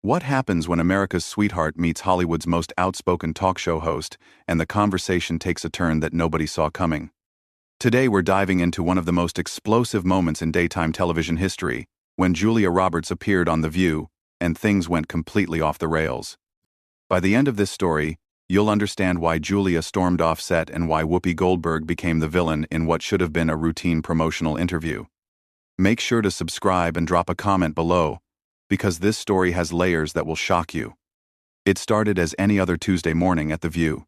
What happens when America's sweetheart meets Hollywood's most outspoken talk show host, and the conversation takes a turn that nobody saw coming? Today we're diving into one of the most explosive moments in daytime television history, when Julia Roberts appeared on The View, and things went completely off the rails. By the end of this story, you'll understand why Julia stormed off set and why Whoopi Goldberg became the villain in what should have been a routine promotional interview. Make sure to subscribe and drop a comment below, because this story has layers that will shock you. It started as any other Tuesday morning at The View.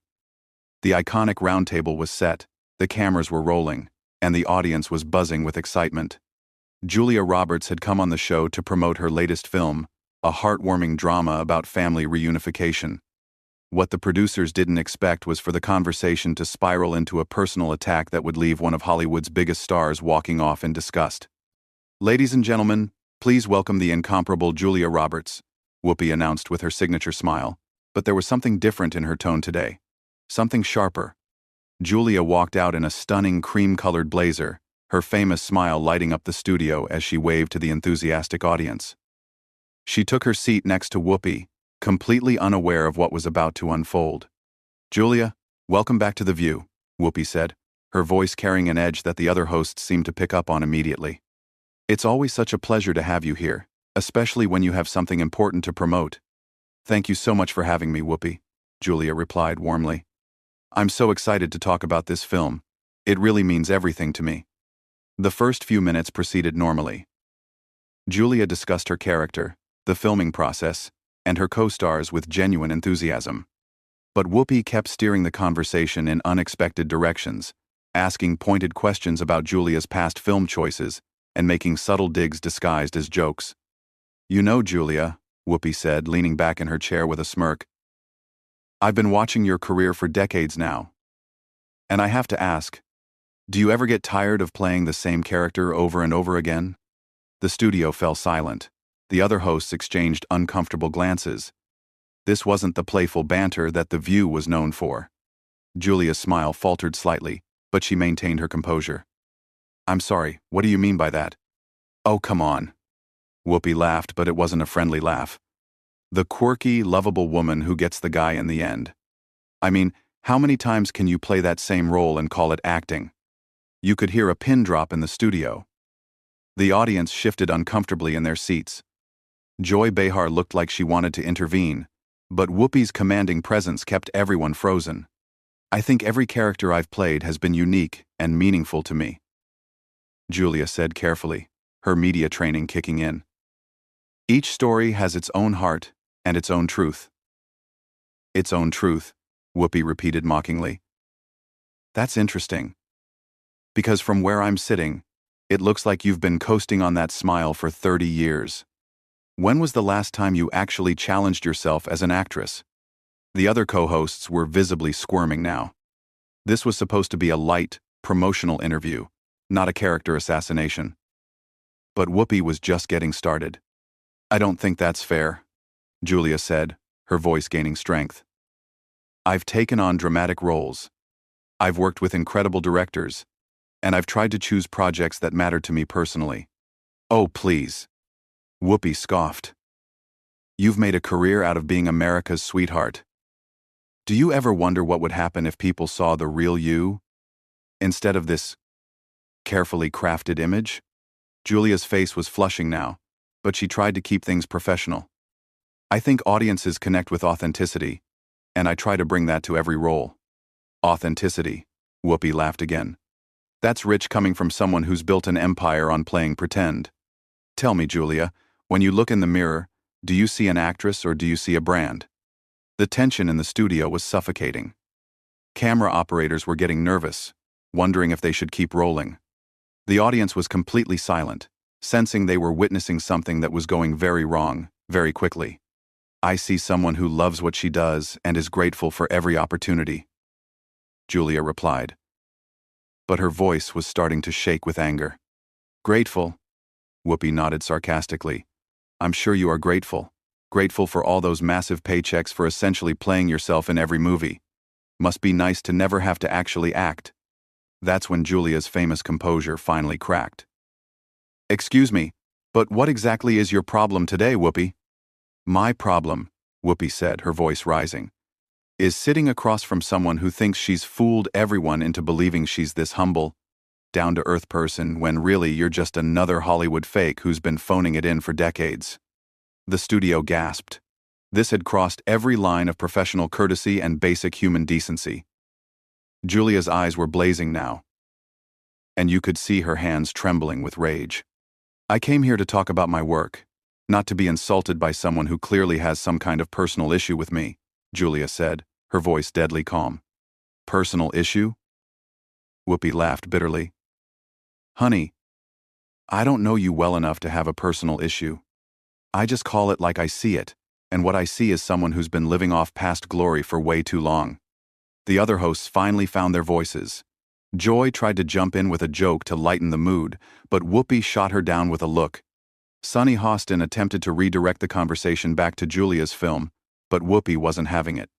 The iconic round table was set, the cameras were rolling, and the audience was buzzing with excitement. Julia Roberts had come on the show to promote her latest film, a heartwarming drama about family reunification. What the producers didn't expect was for the conversation to spiral into a personal attack that would leave one of Hollywood's biggest stars walking off in disgust. "Ladies and gentlemen, please welcome the incomparable Julia Roberts," Whoopi announced with her signature smile, but there was something different in her tone today. Something sharper. Julia walked out in a stunning cream-colored blazer, her famous smile lighting up the studio as she waved to the enthusiastic audience. She took her seat next to Whoopi, completely unaware of what was about to unfold. "Julia, welcome back to The View," Whoopi said, her voice carrying an edge that the other hosts seemed to pick up on immediately. "It's always such a pleasure to have you here, especially when you have something important to promote." "Thank you so much for having me, Whoopi," Julia replied warmly. "I'm so excited to talk about this film. It really means everything to me." The first few minutes proceeded normally. Julia discussed her character, the filming process, and her co-stars with genuine enthusiasm. But Whoopi kept steering the conversation in unexpected directions, asking pointed questions about Julia's past film choices, and making subtle digs disguised as jokes. "You know, Julia," Whoopi said, leaning back in her chair with a smirk, "I've been watching your career for decades now. And I have to ask, do you ever get tired of playing the same character over and over again?" The studio fell silent. The other hosts exchanged uncomfortable glances. This wasn't the playful banter that The View was known for. Julia's smile faltered slightly, but she maintained her composure. "I'm sorry, what do you mean by that?" "Oh, come on." Whoopi laughed, but it wasn't a friendly laugh. "The quirky, lovable woman who gets the guy in the end. I mean, how many times can you play that same role and call it acting?" You could hear a pin drop in the studio. The audience shifted uncomfortably in their seats. Joy Behar looked like she wanted to intervene, but Whoopi's commanding presence kept everyone frozen. "I think every character I've played has been unique and meaningful to me," Julia said carefully, her media training kicking in. "Each story has its own heart and its own truth." "Its own truth," Whoopi repeated mockingly. "That's interesting. Because from where I'm sitting, it looks like you've been coasting on that smile for 30 years. When was the last time you actually challenged yourself as an actress?" The other co-hosts were visibly squirming now. This was supposed to be a light, promotional interview, not a character assassination. But Whoopi was just getting started. "I don't think that's fair," Julia said, her voice gaining strength. "I've taken on dramatic roles. I've worked with incredible directors, and I've tried to choose projects that matter to me personally." "Oh, please," Whoopi scoffed. "You've made a career out of being America's sweetheart. Do you ever wonder what would happen if people saw the real you, instead of this carefully crafted image?" Julia's face was flushing now, but she tried to keep things professional. "I think audiences connect with authenticity, and I try to bring that to every role." "Authenticity," Whoopi laughed again. "That's rich coming from someone who's built an empire on playing pretend. Tell me, Julia, when you look in the mirror, do you see an actress or do you see a brand?" The tension in the studio was suffocating. Camera operators were getting nervous, wondering if they should keep rolling. The audience was completely silent, sensing they were witnessing something that was going very wrong, very quickly. "I see someone who loves what she does and is grateful for every opportunity," Julia replied. But her voice was starting to shake with anger. "Grateful?" Whoopi nodded sarcastically. "I'm sure you are grateful. Grateful for all those massive paychecks for essentially playing yourself in every movie. Must be nice to never have to actually act." That's when Julia's famous composure finally cracked. "Excuse me, but what exactly is your problem today, Whoopi?" My problem, Whoopi said, her voice rising, is sitting across from someone who thinks she's fooled everyone into believing she's this humble, down-to-earth person when really you're just another Hollywood fake who's been phoning it in for decades. The studio gasped. This had crossed every line of professional courtesy and basic human decency. Julia's eyes were blazing now, and you could see her hands trembling with rage. I came here to talk about my work, not to be insulted by someone who clearly has some kind of personal issue with me, Julia said, her voice deadly calm. Personal issue? Whoopi laughed bitterly. Honey, I don't know you well enough to have a personal issue. I just call it like I see it, and what I see is someone who's been living off past glory for way too long. The other hosts finally found their voices. Joy tried to jump in with a joke to lighten the mood, but Whoopi shot her down with a look. Sunny Hostin attempted to redirect the conversation back to Julia's film, but Whoopi wasn't having it.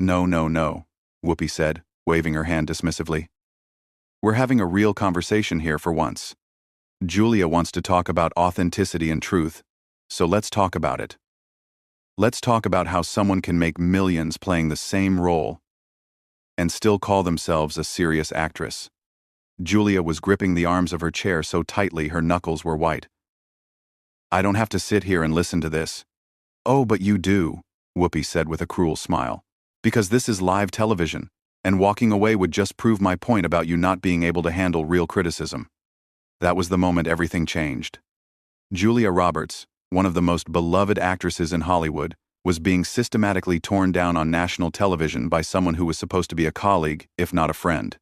No, no, no, Whoopi said, waving her hand dismissively. We're having a real conversation here for once. Julia wants to talk about authenticity and truth, so let's talk about it. Let's talk about how someone can make millions playing the same role and still call themselves a serious actress. Julia was gripping the arms of her chair so tightly her knuckles were white. I don't have to sit here and listen to this. Oh, but you do, Whoopi said with a cruel smile. Because this is live television, and walking away would just prove my point about you not being able to handle real criticism. That was the moment everything changed. Julia Roberts, one of the most beloved actresses in Hollywood, was being systematically torn down on national television by someone who was supposed to be a colleague, if not a friend.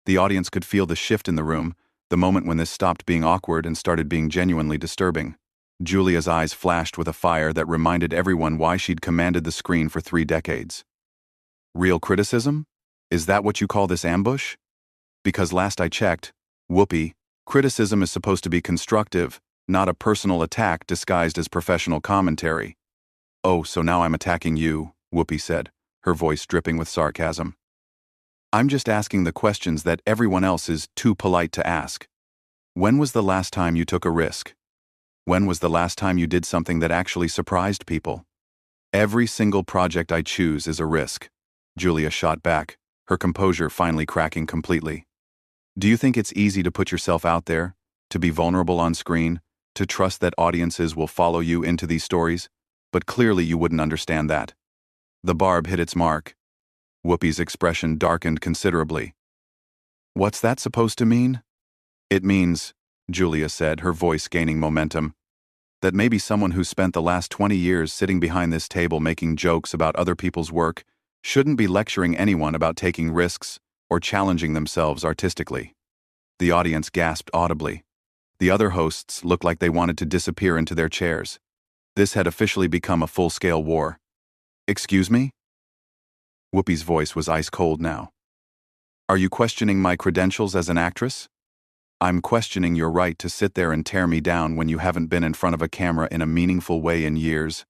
The audience could feel the shift in the room, the moment when this stopped being awkward and started being genuinely disturbing. Julia's eyes flashed with a fire that reminded everyone why she'd commanded the screen for 3 decades. Real criticism? Is that what you call this ambush? Because last I checked, Whoopi, criticism is supposed to be constructive, not a personal attack disguised as professional commentary. Oh, so now I'm attacking you, Whoopi said, her voice dripping with sarcasm. I'm just asking the questions that everyone else is too polite to ask. When was the last time you took a risk? When was the last time you did something that actually surprised people? Every single project I choose is a risk, Julia shot back, her composure finally cracking completely. Do you think it's easy to put yourself out there, to be vulnerable on screen, to trust that audiences will follow you into these stories? But clearly you wouldn't understand that. The barb hit its mark. Whoopi's expression darkened considerably. What's that supposed to mean? It means, Julia said, her voice gaining momentum, that maybe someone who spent the last 20 years sitting behind this table making jokes about other people's work shouldn't be lecturing anyone about taking risks or challenging themselves artistically. The audience gasped audibly. The other hosts looked like they wanted to disappear into their chairs. This had officially become a full-scale war. Excuse me? Whoopi's voice was ice-cold now. Are you questioning my credentials as an actress? I'm questioning your right to sit there and tear me down when you haven't been in front of a camera in a meaningful way in years.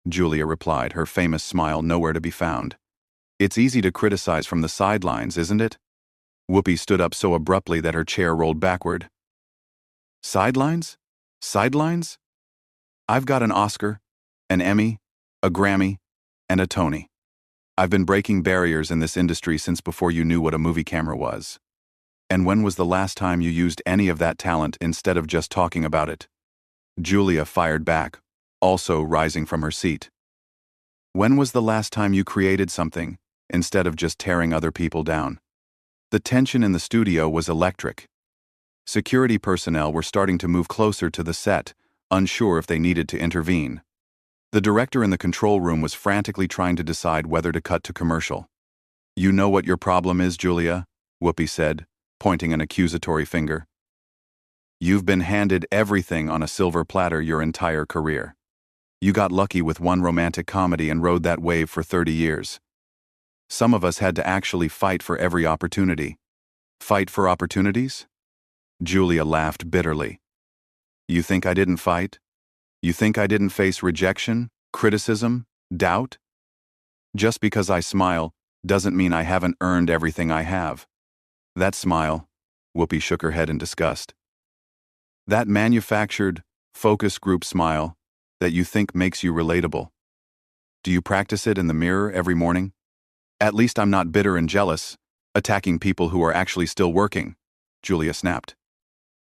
Julia replied, her famous smile nowhere to be found. It's easy to criticize from the sidelines, isn't it? Whoopi stood up so abruptly that her chair rolled backward. Sidelines? Sidelines? I've got an Oscar, an Emmy, a Grammy, and a Tony. I've been breaking barriers in this industry since before you knew what a movie camera was. And when was the last time you used any of that talent instead of just talking about it? Julia fired back, also rising from her seat. When was the last time you created something, instead of just tearing other people down? The tension in the studio was electric. Security personnel were starting to move closer to the set, unsure if they needed to intervene. The director in the control room was frantically trying to decide whether to cut to commercial. You know what your problem is, Julia? Whoopi said, pointing an accusatory finger. You've been handed everything on a silver platter your entire career. You got lucky with one romantic comedy and rode that wave for 30 years. Some of us had to actually fight for every opportunity. Fight for opportunities? Julia laughed bitterly. You think I didn't fight? You think I didn't face rejection, criticism, doubt? Just because I smile doesn't mean I haven't earned everything I have. That smile, Whoopi shook her head in disgust. That manufactured, focus group smile, that you think makes you relatable? Do you practice it in the mirror every morning? At least I'm not bitter and jealous, attacking people who are actually still working, Julia snapped.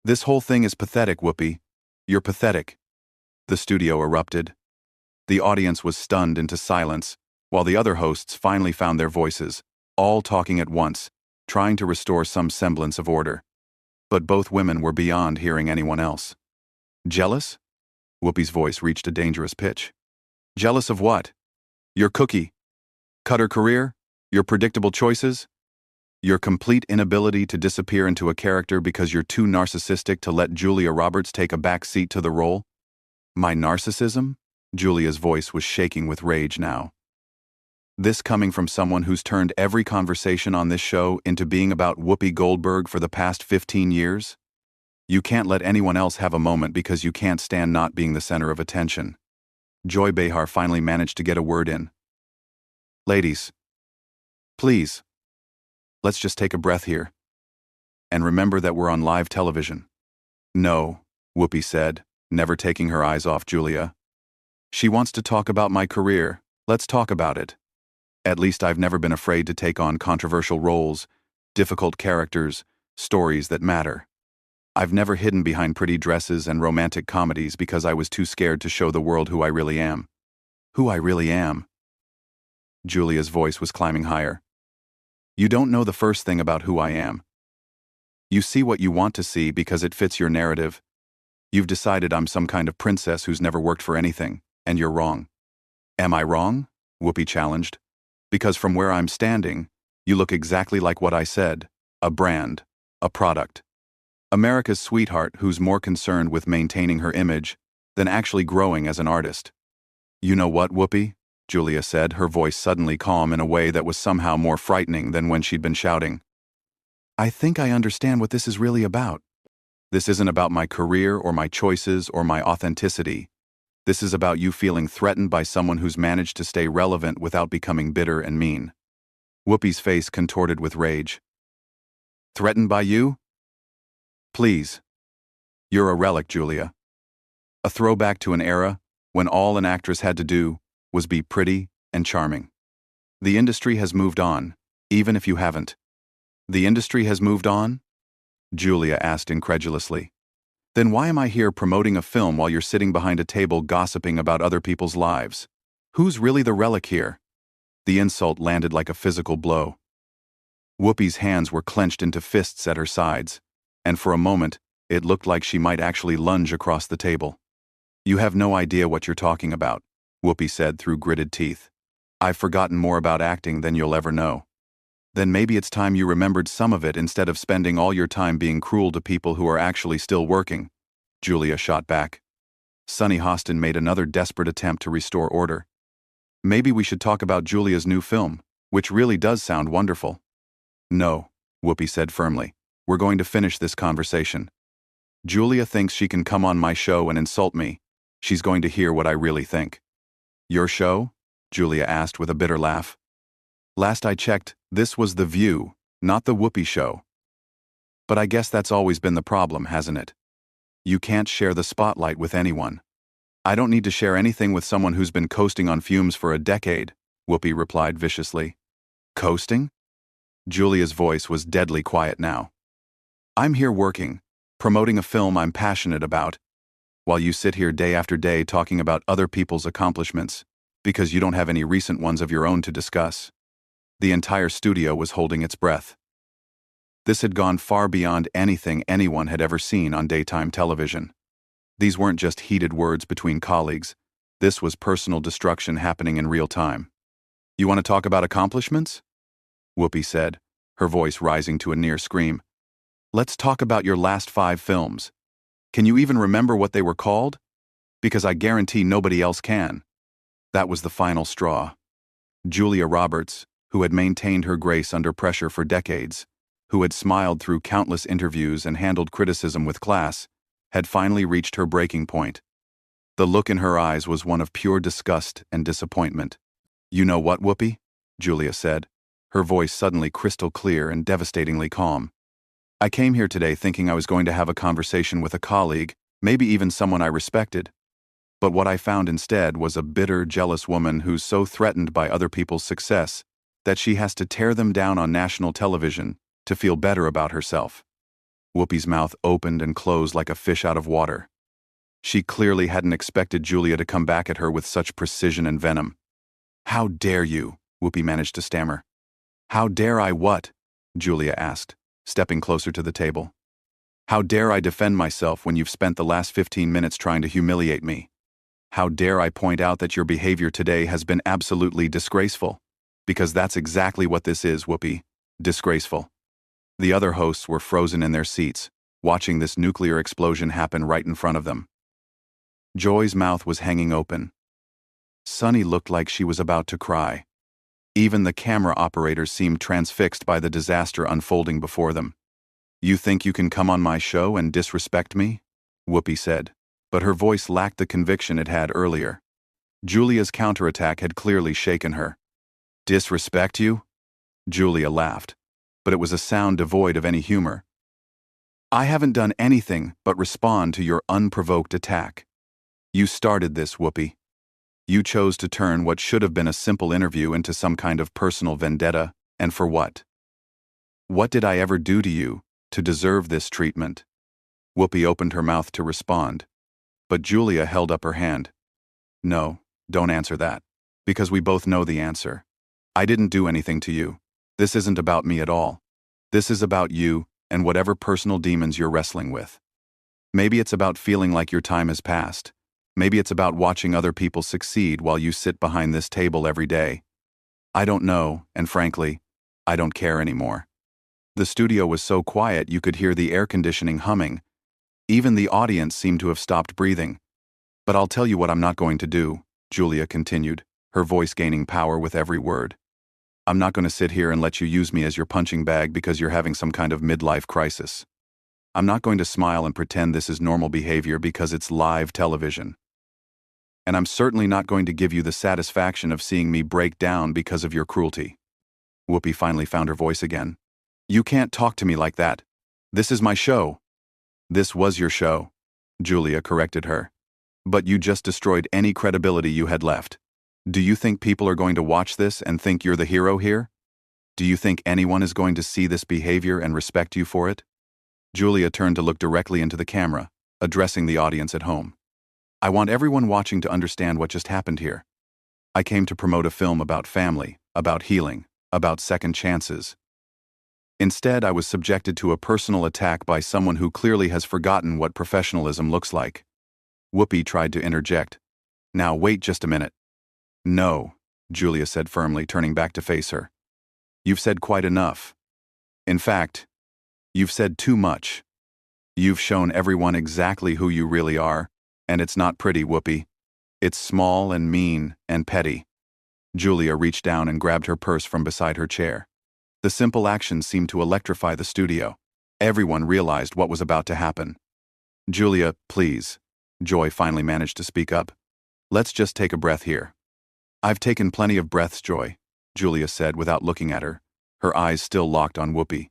This whole thing is pathetic, Whoopi. You're pathetic. The studio erupted. The audience was stunned into silence, while the other hosts finally found their voices, all talking at once, trying to restore some semblance of order. But both women were beyond hearing anyone else. Jealous? Whoopi's voice reached a dangerous pitch. Jealous of what? Your cookie cutter career? Your predictable choices? Your complete inability to disappear into a character because you're too narcissistic to let Julia Roberts take a back seat to the role? My narcissism? Julia's voice was shaking with rage now. This coming from someone who's turned every conversation on this show into being about Whoopi Goldberg for the past 15 years? You can't let anyone else have a moment because you can't stand not being the center of attention. Joy Behar finally managed to get a word in. Ladies, please, let's just take a breath here. And remember that we're on live television. No, Whoopi said, never taking her eyes off Julia. She wants to talk about my career. Let's talk about it. At least I've never been afraid to take on controversial roles, difficult characters, stories that matter. I've never hidden behind pretty dresses and romantic comedies because I was too scared to show the world who I really am. Who I really am. Julia's voice was climbing higher. You don't know the first thing about who I am. You see what you want to see because it fits your narrative. You've decided I'm some kind of princess who's never worked for anything, and you're wrong. Am I wrong? Whoopi challenged. Because from where I'm standing, you look exactly like what I said, a brand, a product. America's sweetheart who's more concerned with maintaining her image than actually growing as an artist. You know what, Whoopi? Julia said, her voice suddenly calm in a way that was somehow more frightening than when she'd been shouting. I think I understand what this is really about. This isn't about my career or my choices or my authenticity. This is about you feeling threatened by someone who's managed to stay relevant without becoming bitter and mean. Whoopi's face contorted with rage. Threatened by you? Please. You're a relic, Julia. A throwback to an era when all an actress had to do was be pretty and charming. The industry has moved on, even if you haven't. The industry has moved on? Julia asked incredulously. Then why am I here promoting a film while you're sitting behind a table gossiping about other people's lives? Who's really the relic here? The insult landed like a physical blow. Whoopi's hands were clenched into fists at her sides, and for a moment, it looked like she might actually lunge across the table. You have no idea what you're talking about, Whoopi said through gritted teeth. I've forgotten more about acting than you'll ever know. Then maybe it's time you remembered some of it instead of spending all your time being cruel to people who are actually still working, Julia shot back. Sunny Hostin made another desperate attempt to restore order. Maybe we should talk about Julia's new film, which really does sound wonderful. No, Whoopi said firmly. We're going to finish this conversation. Julia thinks she can come on my show and insult me. She's going to hear what I really think. Your show? Julia asked with a bitter laugh. Last I checked, this was The View, not The Whoopi Show. But I guess that's always been the problem, hasn't it? You can't share the spotlight with anyone. I don't need to share anything with someone who's been coasting on fumes for a decade, Whoopi replied viciously. Coasting? Julia's voice was deadly quiet now. I'm here working, promoting a film I'm passionate about, while you sit here day after day talking about other people's accomplishments, because you don't have any recent ones of your own to discuss. The entire studio was holding its breath. This had gone far beyond anything anyone had ever seen on daytime television. These weren't just heated words between colleagues. This was personal destruction happening in real time. You want to talk about accomplishments? Whoopi said, her voice rising to a near scream. Let's talk about your last 5 films. Can you even remember what they were called? Because I guarantee nobody else can. That was the final straw. Julia Roberts, who had maintained her grace under pressure for decades, who had smiled through countless interviews and handled criticism with class, had finally reached her breaking point. The look in her eyes was one of pure disgust and disappointment. You know what, Whoopi? Julia said, her voice suddenly crystal clear and devastatingly calm. I came here today thinking I was going to have a conversation with a colleague, maybe even someone I respected. But what I found instead was a bitter, jealous woman who's so threatened by other people's success that she has to tear them down on national television to feel better about herself. Whoopi's mouth opened and closed like a fish out of water. She clearly hadn't expected Julia to come back at her with such precision and venom. "How dare you?" Whoopi managed to stammer. "How dare I what?" Julia asked, stepping closer to the table. "How dare I defend myself when you've spent the last 15 minutes trying to humiliate me? How dare I point out that your behavior today has been absolutely disgraceful? Because that's exactly what this is, Whoopi. Disgraceful." The other hosts were frozen in their seats, watching this nuclear explosion happen right in front of them. Joy's mouth was hanging open. Sunny looked like she was about to cry. Even the camera operators seemed transfixed by the disaster unfolding before them. "You think you can come on my show and disrespect me?" Whoopi said, but her voice lacked the conviction it had earlier. Julia's counterattack had clearly shaken her. "Disrespect you?" Julia laughed, but it was a sound devoid of any humor. "I haven't done anything but respond to your unprovoked attack. You started this, Whoopi. You chose to turn what should have been a simple interview into some kind of personal vendetta, and for what? What did I ever do to you to deserve this treatment?" Whoopi opened her mouth to respond, but Julia held up her hand. "No, don't answer that, because we both know the answer. I didn't do anything to you. This isn't about me at all. This is about you and whatever personal demons you're wrestling with. Maybe it's about feeling like your time has passed. Maybe it's about watching other people succeed while you sit behind this table every day. I don't know, and frankly, I don't care anymore." The studio was so quiet you could hear the air conditioning humming. Even the audience seemed to have stopped breathing. "But I'll tell you what I'm not going to do," Julia continued, her voice gaining power with every word. "I'm not going to sit here and let you use me as your punching bag because you're having some kind of midlife crisis. I'm not going to smile and pretend this is normal behavior because it's live television. And I'm certainly not going to give you the satisfaction of seeing me break down because of your cruelty." Whoopi finally found her voice again. "You can't talk to me like that. This is my show." "This was your show," Julia corrected her. "But you just destroyed any credibility you had left. Do you think people are going to watch this and think you're the hero here? Do you think anyone is going to see this behavior and respect you for it?" Julia turned to look directly into the camera, addressing the audience at home. "I want everyone watching to understand what just happened here. I came to promote a film about family, about healing, about second chances. Instead, I was subjected to a personal attack by someone who clearly has forgotten what professionalism looks like." Whoopi tried to interject. "Now wait just a minute." "No," Julia said firmly, turning back to face her. "You've said quite enough. In fact, you've said too much. You've shown everyone exactly who you really are, and it's not pretty, Whoopi. It's small and mean and petty." Julia reached down and grabbed her purse from beside her chair. The simple action seemed to electrify the studio. Everyone realized what was about to happen. "Julia, please," Joy finally managed to speak up. "Let's just take a breath here." "I've taken plenty of breaths, Joy," Julia said without looking at her, her eyes still locked on Whoopi.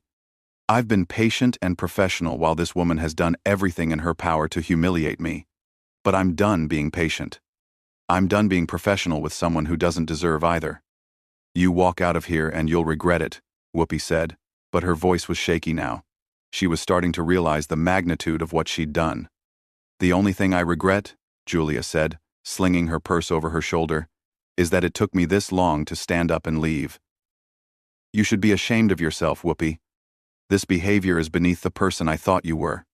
"I've been patient and professional while this woman has done everything in her power to humiliate me. But I'm done being patient. I'm done being professional with someone who doesn't deserve either." "You walk out of here and you'll regret it," Whoopi said, but her voice was shaky now. She was starting to realize the magnitude of what she'd done. "The only thing I regret," Julia said, slinging her purse over her shoulder, "is that it took me this long to stand up and leave. You should be ashamed of yourself, Whoopi. This behavior is beneath the person I thought you were."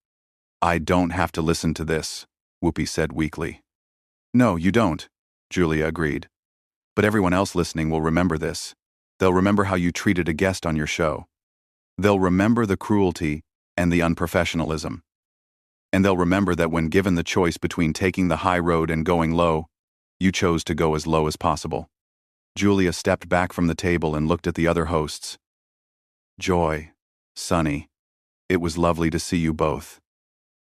"I don't have to listen to this," Whoopi said weakly. "No, you don't," Julia agreed. "But everyone else listening will remember this. They'll remember how you treated a guest on your show. They'll remember the cruelty and the unprofessionalism. And they'll remember that when given the choice between taking the high road and going low, you chose to go as low as possible." Julia stepped back from the table and looked at the other hosts. "Joy, Sunny, it was lovely to see you both.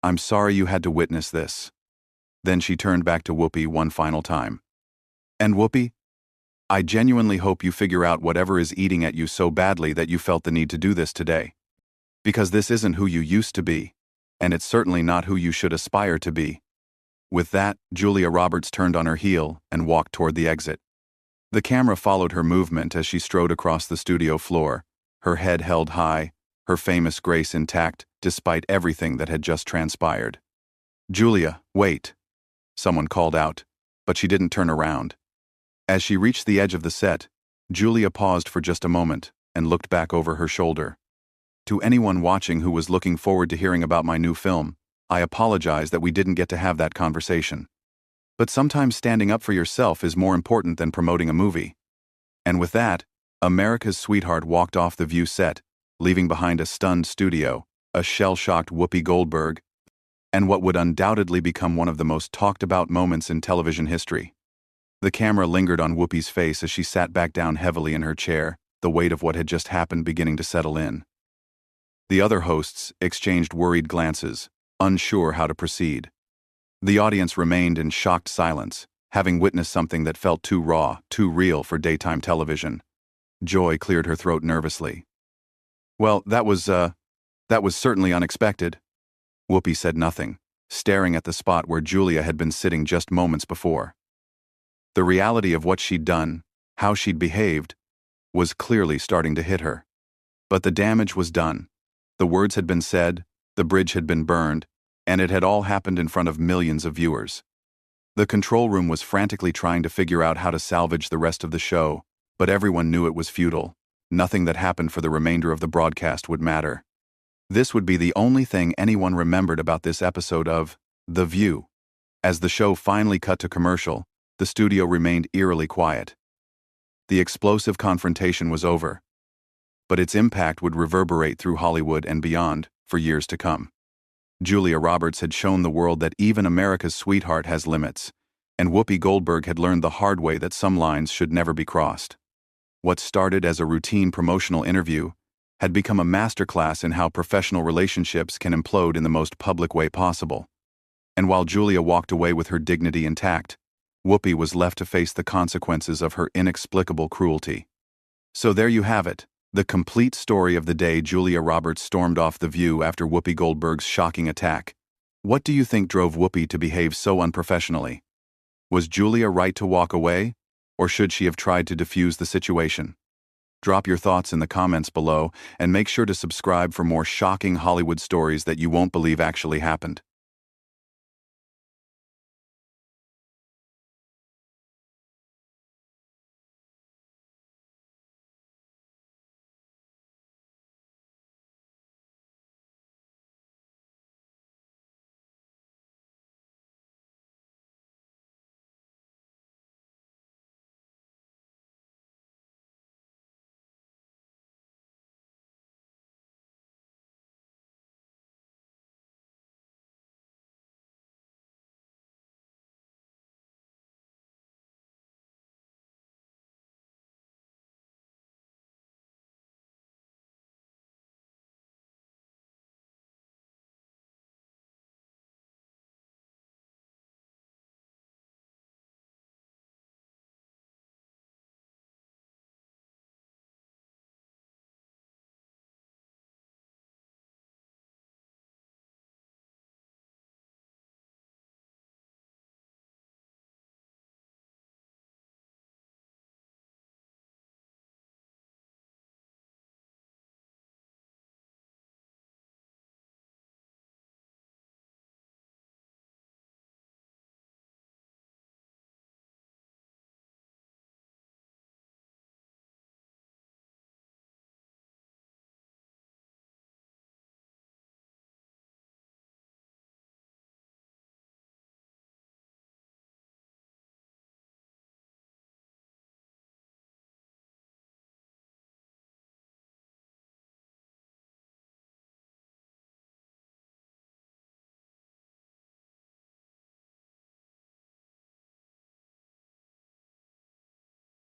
I'm sorry you had to witness this." Then she turned back to Whoopi one final time. "And Whoopi, I genuinely hope you figure out whatever is eating at you so badly that you felt the need to do this today. Because this isn't who you used to be, and it's certainly not who you should aspire to be. With that, Julia Roberts turned on her heel and walked toward the exit. The camera followed her movement as she strode across the studio floor, her head held high, her famous grace intact despite everything that had just transpired. "Julia, wait," someone called out, but she didn't turn around. As she reached the edge of the set, Julia paused for just a moment and looked back over her shoulder. "To anyone watching who was looking forward to hearing about my new film, I apologize that we didn't get to have that conversation. But sometimes standing up for yourself is more important than promoting a movie." And with that, America's Sweetheart walked off the View set, leaving behind a stunned studio, a shell-shocked Whoopi Goldberg, and what would undoubtedly become one of the most talked-about moments in television history. The camera lingered on Whoopi's face as she sat back down heavily in her chair, the weight of what had just happened beginning to settle in. The other hosts exchanged worried glances, unsure how to proceed. The audience remained in shocked silence, having witnessed something that felt too raw, too real for daytime television. Joy cleared her throat nervously. "Well, that was certainly unexpected." Whoopi said nothing, staring at the spot where Julia had been sitting just moments before. The reality of what she'd done, how she'd behaved, was clearly starting to hit her. But the damage was done. The words had been said, the bridge had been burned, and it had all happened in front of millions of viewers. The control room was frantically trying to figure out how to salvage the rest of the show, but everyone knew it was futile. Nothing that happened for the remainder of the broadcast would matter. This would be the only thing anyone remembered about this episode of The View. As the show finally cut to commercial, the studio remained eerily quiet. The explosive confrontation was over, but its impact would reverberate through Hollywood and beyond for years to come. Julia Roberts had shown the world that even America's Sweetheart has limits, and Whoopi Goldberg had learned the hard way that some lines should never be crossed. What started as a routine promotional interview had become a masterclass in how professional relationships can implode in the most public way possible. And while Julia walked away with her dignity intact, Whoopi was left to face the consequences of her inexplicable cruelty. So there you have it, the complete story of the day Julia Roberts stormed off The View after Whoopi Goldberg's shocking attack. What do you think drove Whoopi to behave so unprofessionally? Was Julia right to walk away, or should she have tried to defuse the situation? Drop your thoughts in the comments below, and make sure to subscribe for more shocking Hollywood stories that you won't believe actually happened.